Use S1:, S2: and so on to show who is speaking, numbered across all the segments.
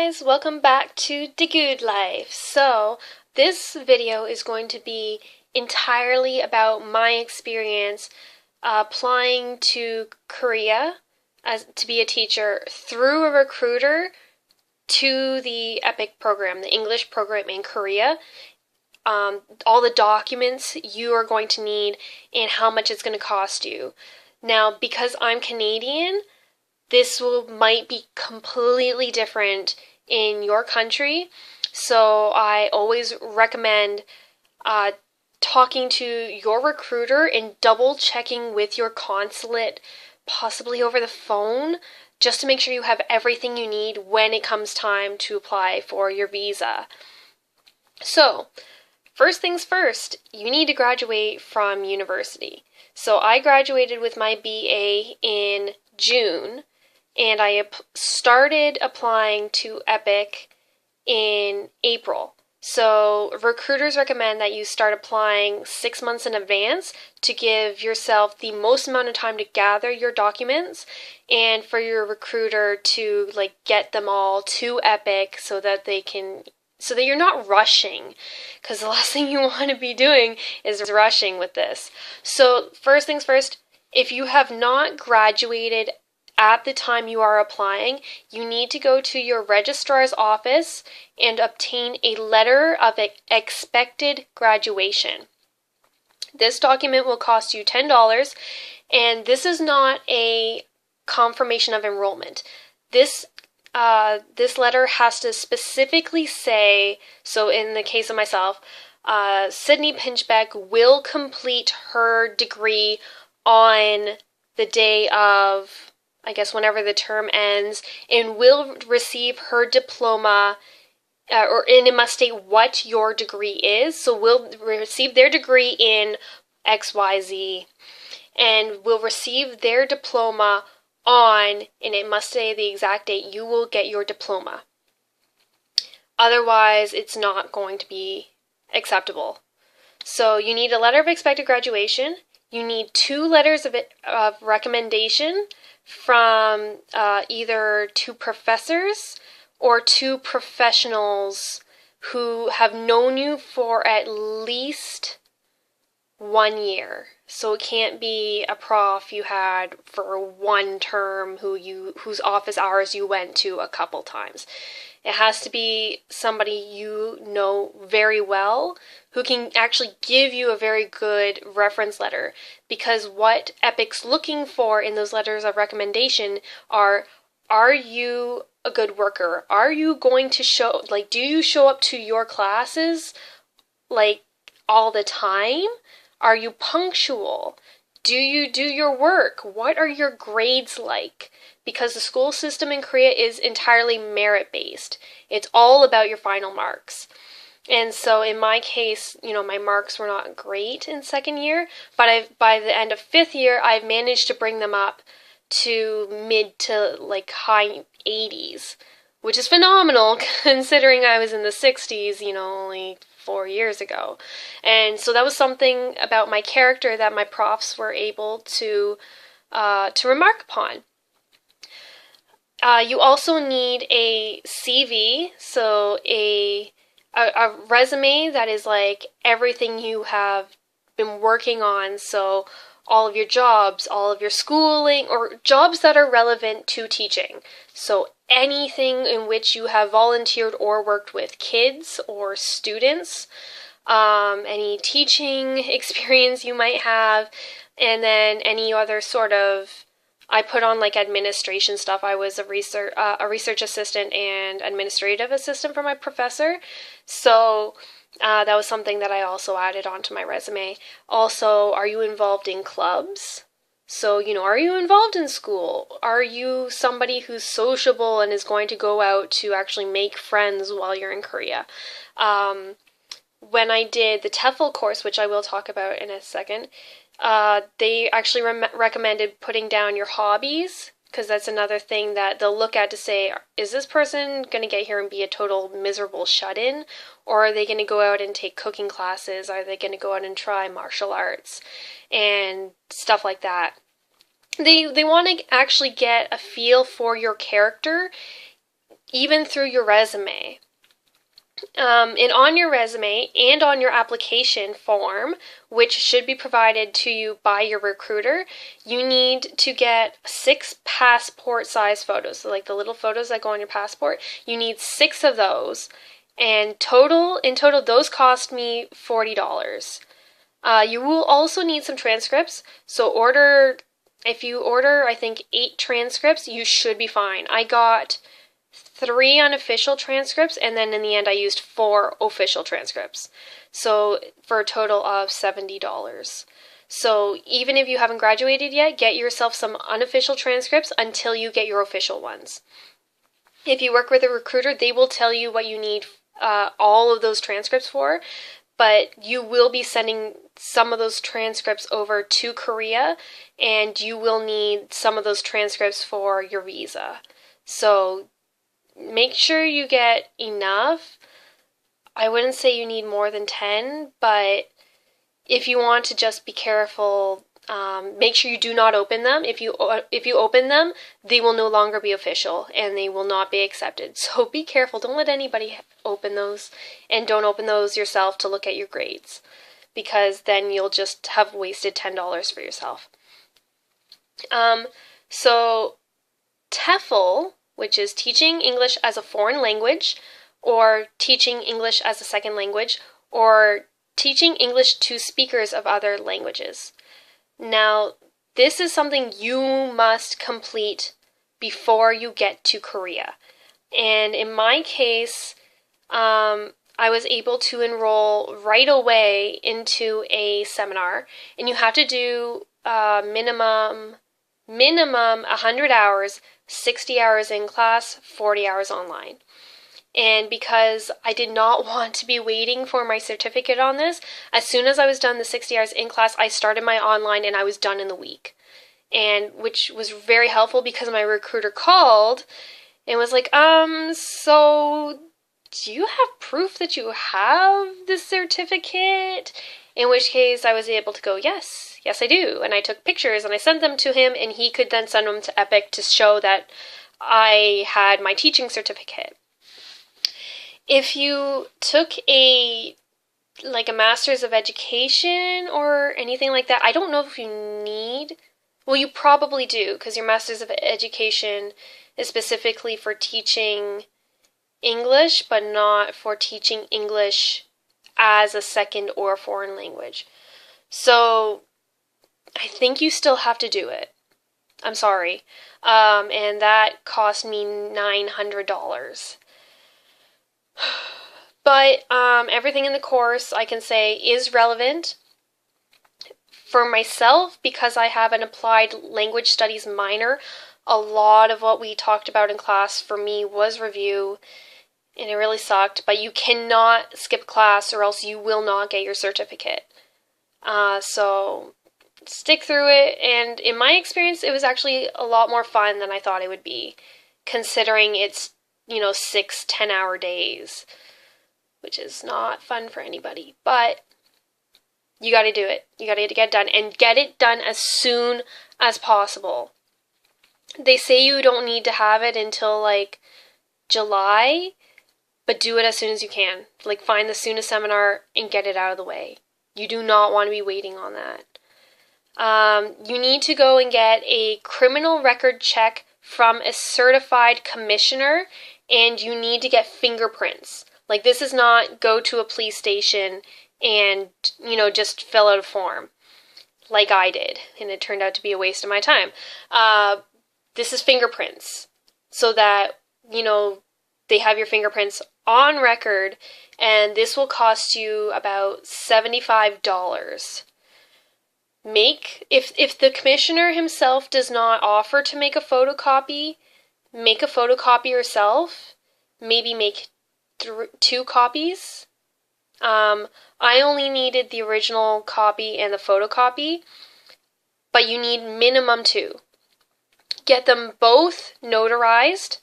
S1: guys, welcome back to Daegu-d Life. So, this video is going to be entirely about my experience applying to Korea to be a teacher through a recruiter to the EPIK program, the English program in Korea. All the documents you are going to need and how much it's going to cost you. Now, because I'm Canadian, this might be completely different in your country, so I always recommend talking to your recruiter and double checking with your consulate, possibly over the phone, just to make sure you have everything you need when it comes time to apply for your visa. So, first things first, you need to graduate from university. So I graduated with my BA in June, and I started applying to EPIK in April. So recruiters recommend that you start applying 6 months in advance to give yourself the most amount of time to gather your documents and for your recruiter to get them all to EPIK so that you're not rushing, because the last thing you want to be doing is rushing with this. So first things first, if you have not graduated at the time you are applying, you need to go to your registrar's office and obtain a letter of expected graduation. This document will cost you $10, and this is not a confirmation of enrollment. This letter has to specifically say, so in the case of myself, Sydney Pinchbeck will complete her degree on the day of, I guess, whenever the term ends, and will receive her diploma, and it must state what your degree is. So will receive their degree in XYZ, and will receive their diploma on, and it must say the exact date you will get your diploma. Otherwise, it's not going to be acceptable. So you need a letter of expected graduation. You need 2 letters of recommendation from either 2 professors or 2 professionals who have known you for at least 1 year. So it can't be a prof you had for 1 term whose office hours you went to a couple times. It has to be somebody you know very well who can actually give you a very good reference letter, because what EPIK's looking for in those letters of recommendation are you a good worker? Are you going to show, do you show up to your classes all the time? Are you punctual? Do you do your work? What are your grades like? Because the school system in Korea is entirely merit-based. It's all about your final marks. And so in my case, my marks were not great in second year, but by the end of 5th year, I've managed to bring them up to mid to high 80s, which is phenomenal considering I was in the 60s, only 4 years ago. And so that was something about my character that my profs were able to remark upon. You also need a CV, so a resume that is everything you have been working on, so all of your jobs, all of your schooling, or jobs that are relevant to teaching. So anything in which you have volunteered or worked with kids or students, any teaching experience you might have, and then any other sort of, I put on administration stuff. I was a research assistant and administrative assistant for my professor, so that was something that I also added onto my resume. Also, are you involved in clubs? So, are you involved in school? Are you somebody who's sociable and is going to go out to actually make friends while you're in Korea? When I did the TEFL course, which I will talk about in a second, they actually recommended putting down your hobbies, because that's another thing that they'll look at to say, is this person going to get here and be a total miserable shut-in? Or are they going to go out and take cooking classes? Are they going to go out and try martial arts? And stuff like that. They want to actually get a feel for your character even through your resume. And on your resume and on your application form, which should be provided to you by your recruiter, you need to get 6 passport size photos. So like the little photos that go on your passport, you need 6 of those. And in total, those cost me $40. You will also need some transcripts. So if you order, I think 8 transcripts, you should be fine. I got 3 unofficial transcripts, and then in the end I used 4 official transcripts. So for a total of $70. So even if you haven't graduated yet, get yourself some unofficial transcripts until you get your official ones. If you work with a recruiter, they will tell you what you need all of those transcripts for, but you will be sending some of those transcripts over to Korea, and you will need some of those transcripts for your visa. So make sure you get enough. I wouldn't say you need more than 10, but if you want to just be careful, make sure you do not open them. If you open them, they will no longer be official and they will not be accepted. So be careful. Don't let anybody open those, and don't open those yourself to look at your grades, because then you'll just have wasted $10 for yourself. So TEFL, which is teaching English as a foreign language, or teaching English as a second language, or teaching English to speakers of other languages. Now, this is something you must complete before you get to Korea. And in my case, I was able to enroll right away into a seminar, and you have to do minimum 100 hours, 60 hours in class, 40 hours online. And because I did not want to be waiting for my certificate on this, as soon as I was done the 60 hours in class, I started my online and I was done in the week. And which was very helpful because my recruiter called and was like, so do you have proof that you have this certificate? In which case I was able to go, yes, I do. And I took pictures and I sent them to him, and he could then send them to EPIK to show that I had my teaching certificate. If you took a Master's of Education or anything like that, I don't know if you need, well, you probably do, because your Master's of Education is specifically for teaching English, but not for teaching English as a second or foreign language. So I think you still have to do it. I'm sorry. And that cost me $900. But everything in the course, I can say, is relevant. For myself, because I have an applied language studies minor, a lot of what we talked about in class for me was review, and it really sucked. But you cannot skip class or else you will not get your certificate. So stick through it, and in my experience, it was actually a lot more fun than I thought it would be, considering it's 6 10-hour days, which is not fun for anybody, but you got to do it. You got to get it done, and get it done as soon as possible. They say you don't need to have it until July, but do it as soon as you can. Find the soonest seminar and get it out of the way. You do not want to be waiting on that. You need to go and get a criminal record check from a certified commissioner, and you need to get fingerprints. This is not go to a police station and, just fill out a form like I did, and it turned out to be a waste of my time. This is fingerprints, so that, they have your fingerprints on record, and this will cost you about $75. If the commissioner himself does not offer to make a photocopy yourself. Maybe make 2 copies. I only needed the original copy and the photocopy, but you need minimum 2. Get them both notarized,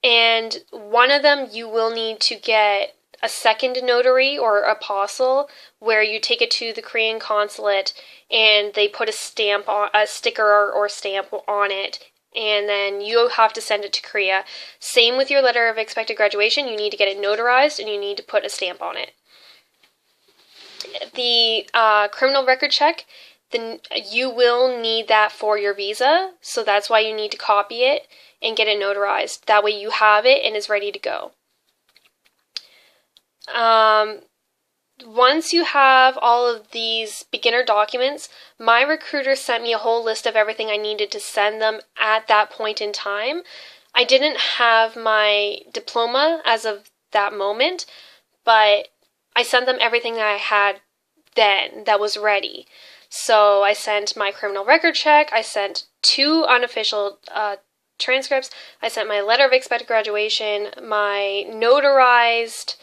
S1: and one of them you will need to get a second notary or apostle, where you take it to the Korean consulate and they put a sticker or stamp on it, and then you have to send it to Korea. Same with your letter of expected graduation. You need to get it notarized, and you need to put a stamp on it. The criminal record check, then you will need that for your visa, so that's why you need to copy it and get it notarized. That way you have it and is ready to go. Once you have all of these beginner documents, my recruiter sent me a whole list of everything I needed to send them at that point in time. I didn't have my diploma as of that moment, but I sent them everything that I had then that was ready. So I sent my criminal record check, I sent 2 unofficial transcripts, I sent my letter of expected graduation, my notarized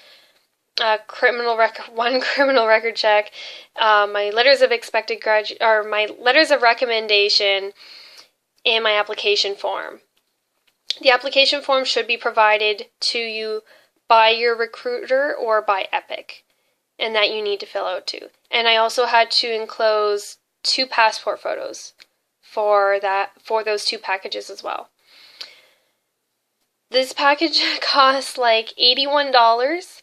S1: criminal record check, my letters of expected my letters of recommendation, and my application form. The application form should be provided to you by your recruiter or by EPIK, and that you need to fill out too. And I also had to enclose 2 passport photos for those 2 packages as well. This package costs like $81.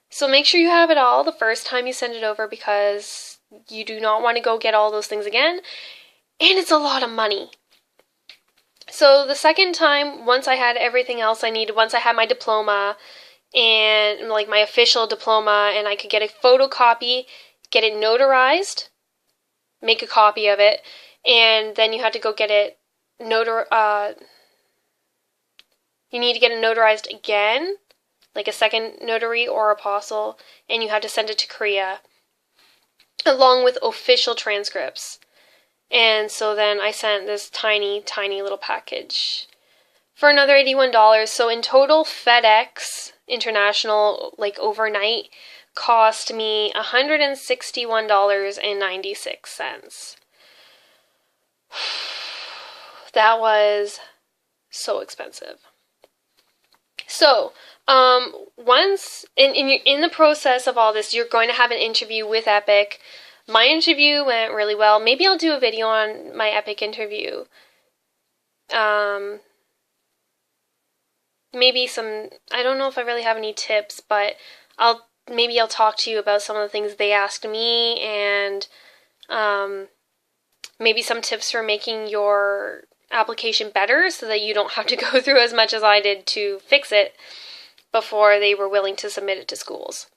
S1: So make sure you have it all the first time you send it over, because you do not want to go get all those things again. And it's a lot of money. So the second time, once I had everything else I needed, once I had my diploma and like my official diploma, and I could get a photocopy, get it notarized, make a copy of it, and then you had to go get it you need to get it notarized again, like a second notary or apostle, and you had to send it to Korea, along with official transcripts. And so then I sent this tiny, tiny little package for another $81. So in total, FedEx International, like overnight, cost me $161.96. That was so expensive. So, once in the process of all this, you're going to have an interview with EPIK. My interview went really well. Maybe I'll do a video on my EPIK interview. Maybe I don't know if I really have any tips, but maybe I'll talk to you about some of the things they asked me, and maybe some tips for making your application better so that you don't have to go through as much as I did to fix it before they were willing to submit it to schools.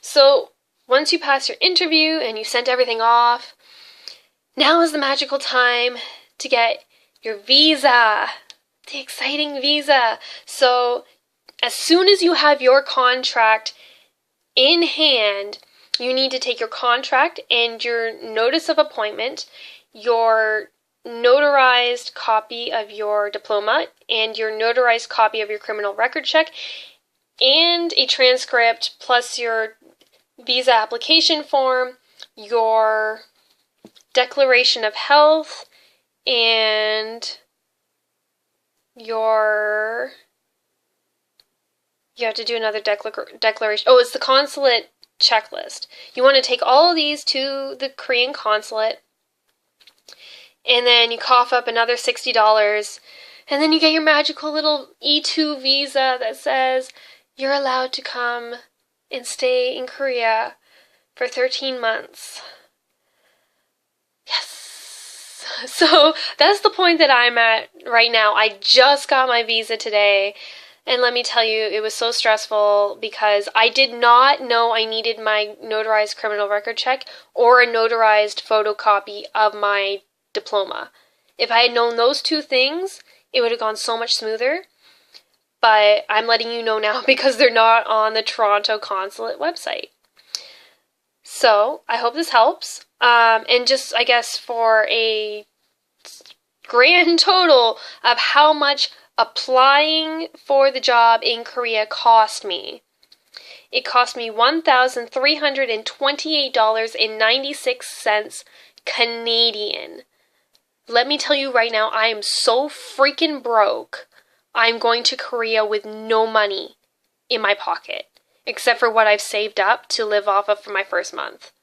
S1: So once you pass your interview and you sent everything off, now is the magical time to get your visa, the exciting visa. So as soon as you have your contract in hand, you need to take your contract and your notice of appointment, your notarized copy of your diploma, and your notarized copy of your criminal record check, and a transcript, plus your visa application form, your declaration of health, and you have to do another declaration. Oh, it's the consulate checklist. You want to take all of these to the Korean consulate, and then you cough up another $60, and then you get your magical little E2 visa that says you're allowed to come and stay in Korea for 13 months. Yes! So that's the point that I'm at right now. I just got my visa today, and let me tell you, it was so stressful because I did not know I needed my notarized criminal record check or a notarized photocopy of my diploma. If I had known those 2 things, it would have gone so much smoother. But I'm letting you know now because they're not on the Toronto consulate website. So I hope this helps. And just, I guess, for a grand total of how much applying for the job in Korea cost me. It cost me $1,328.96 Canadian. Let me tell you right now, I am so freaking broke. I'm going to Korea with no money in my pocket, except for what I've saved up to live off of for my first month.